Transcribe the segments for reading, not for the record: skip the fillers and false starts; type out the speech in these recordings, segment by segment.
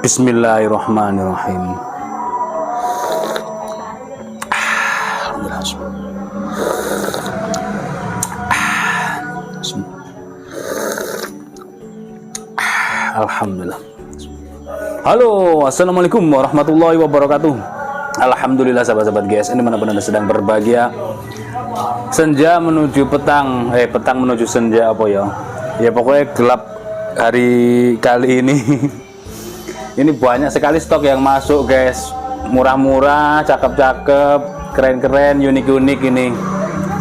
Bismillahirrahmanirrahim. Alhamdulillah. Halo, assalamualaikum warahmatullahi wabarakatuh. Alhamdulillah sahabat-sahabat GSN dimanapun anda sedang berbahagia. Senja menuju petang, petang menuju senja apa ya? Ya pokoknya gelap hari kali ini. Ini banyak sekali stok yang masuk guys, murah-murah, cakep-cakep, keren-keren, unik-unik ini.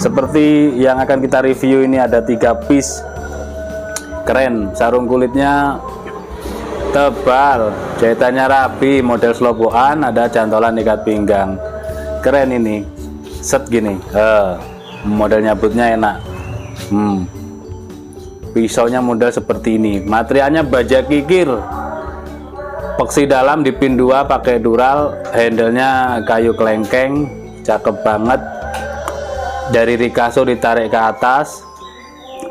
Seperti yang akan kita review ini ada 3 piece, keren, sarung kulitnya tebal, jahitannya rapi, model sloboan, ada cantolan ikat pinggang, keren ini, set gini, model nyabutnya enak, pisaunya model seperti ini, materialnya baja kikir. Peksi dalam dipin 2 pakai dural, handlenya kayu kelengkeng, cakep banget. Dari Rikaso ditarik ke atas,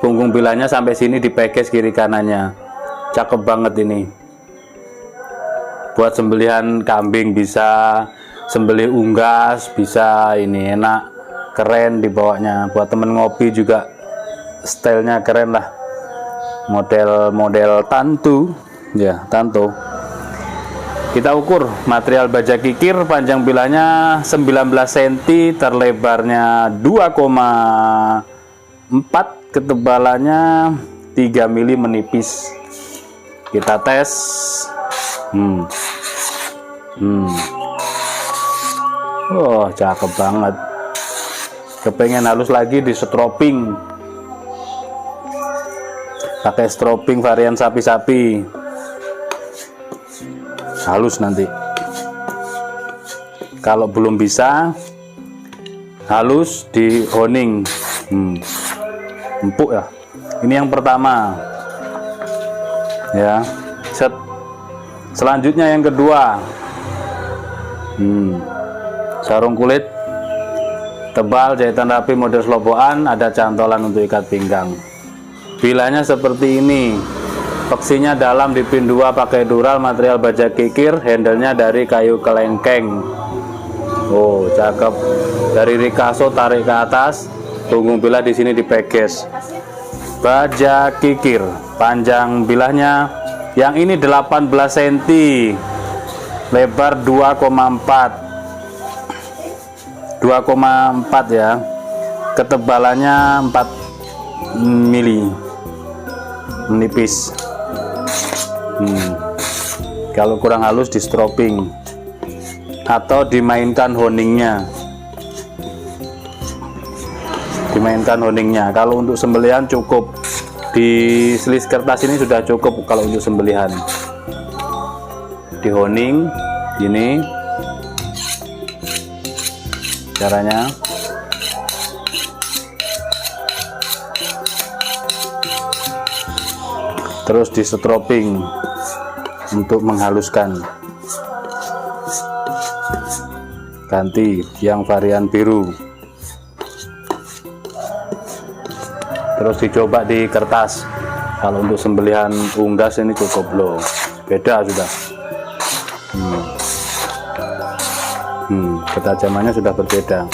punggung bilanya sampai sini dipeges kiri kanannya, cakep banget ini. Buat sembelihan kambing bisa, sembelih unggas bisa, ini enak, keren dibawanya. Buat temen ngopi juga stylenya keren lah, model tantu, ya tantu. Kita ukur material baja kikir, panjang bilanya 19 cm, terlebarnya 2,4, ketebalannya 3 mili menipis. Kita tes. Oh, cakep banget. Kepengen halus lagi di stroping. Pakai stroping varian sapi-sapi. Halus nanti. Kalau belum bisa halus di honing, empuk ya. Ini yang pertama ya, set. Selanjutnya yang kedua, sarung kulit tebal, jahitan rapi, model sloboan, ada cantolan untuk ikat pinggang. Bilanya seperti ini. Peksinya dalam dipin 2 pakai dural, material baja kikir, handlenya dari kayu kelengkeng. Oh, cakep. Dari Rikaso tarik ke atas, punggung bilah di sini dipeges. Baja kikir, panjang bilahnya yang ini 18 cm, lebar 2,4 ya. Ketebalannya 4 mili, menipis. Kalau kurang halus di stroping atau dimainkan honingnya. Kalau untuk sembelihan cukup di selis kertas ini sudah cukup. Kalau untuk sembelihan di honing ini caranya. Terus di stroping untuk menghaluskan. Ganti yang varian biru. terus dicoba di kertas. Kalau untuk sembelihan unggas ini cukup loh, beda sudah. Ketajamannya sudah berbeda.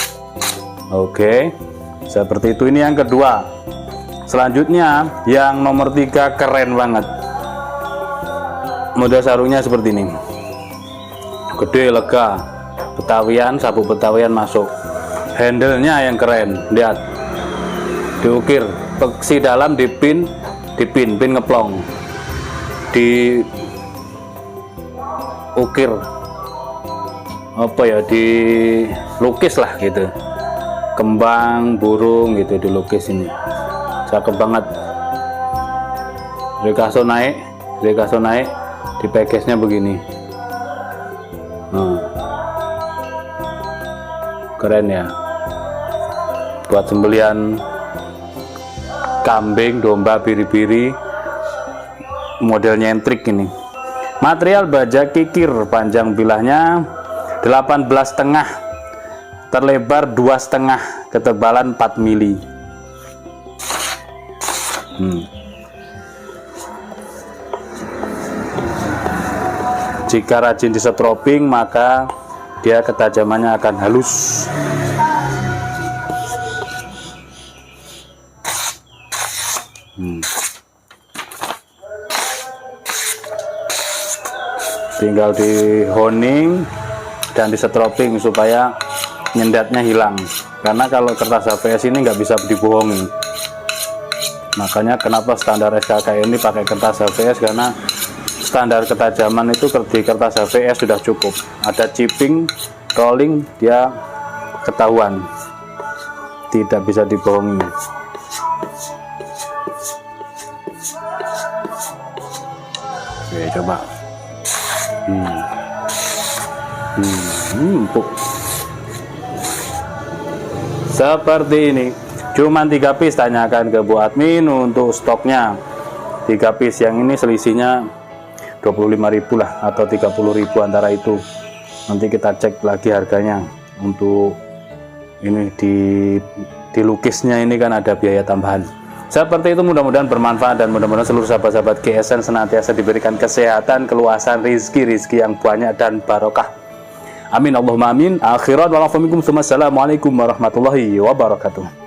Oke, seperti itu. Ini yang kedua. Selanjutnya yang nomor 3 keren banget. Model sarungnya seperti ini, gede, lega, Betawian, sabuk Betawian masuk. Handle-nya yang keren, lihat, diukir, peksi dalam dipin ngeplong, diukir apa ya, dilukis lah gitu, kembang burung gitu dilukis. Ini cakep banget. Rekaso naik, di package-nya begini. Keren ya, buat sembelihan kambing, domba, biri-biri, model nyentrik ini. Material baja kikir, panjang bilahnya 18,5, terlebar 2,5, ketebalan 4 mili. Jika rajin disetroping maka dia ketajamannya akan halus. Tinggal di honing dan disetroping supaya nyendatnya hilang, karena kalau kertas HVS ini nggak bisa dibohongi. Makanya kenapa standar SKK ini pakai kertas HVS, karena standar ketajaman itu di kertas HVS sudah cukup. Ada chipping, rolling, dia ketahuan, tidak bisa dibohongi. Oke, coba. Empuk. Seperti ini. Cuman 3 piece, tanyakan ke Bu admin untuk stoknya. 3 piece, yang ini selisihnya 25.000 lah atau 30.000 antara itu. Nanti kita cek lagi harganya. Untuk ini dilukisnya ini kan ada biaya tambahan. Seperti itu, mudah-mudahan bermanfaat dan mudah-mudahan seluruh sahabat-sahabat GSN senantiasa diberikan kesehatan, keluasan rezeki yang banyak dan barokah. Amin Allahumma amin. Akhirat walafikum. Assalamualaikum warahmatullahi wabarakatuh.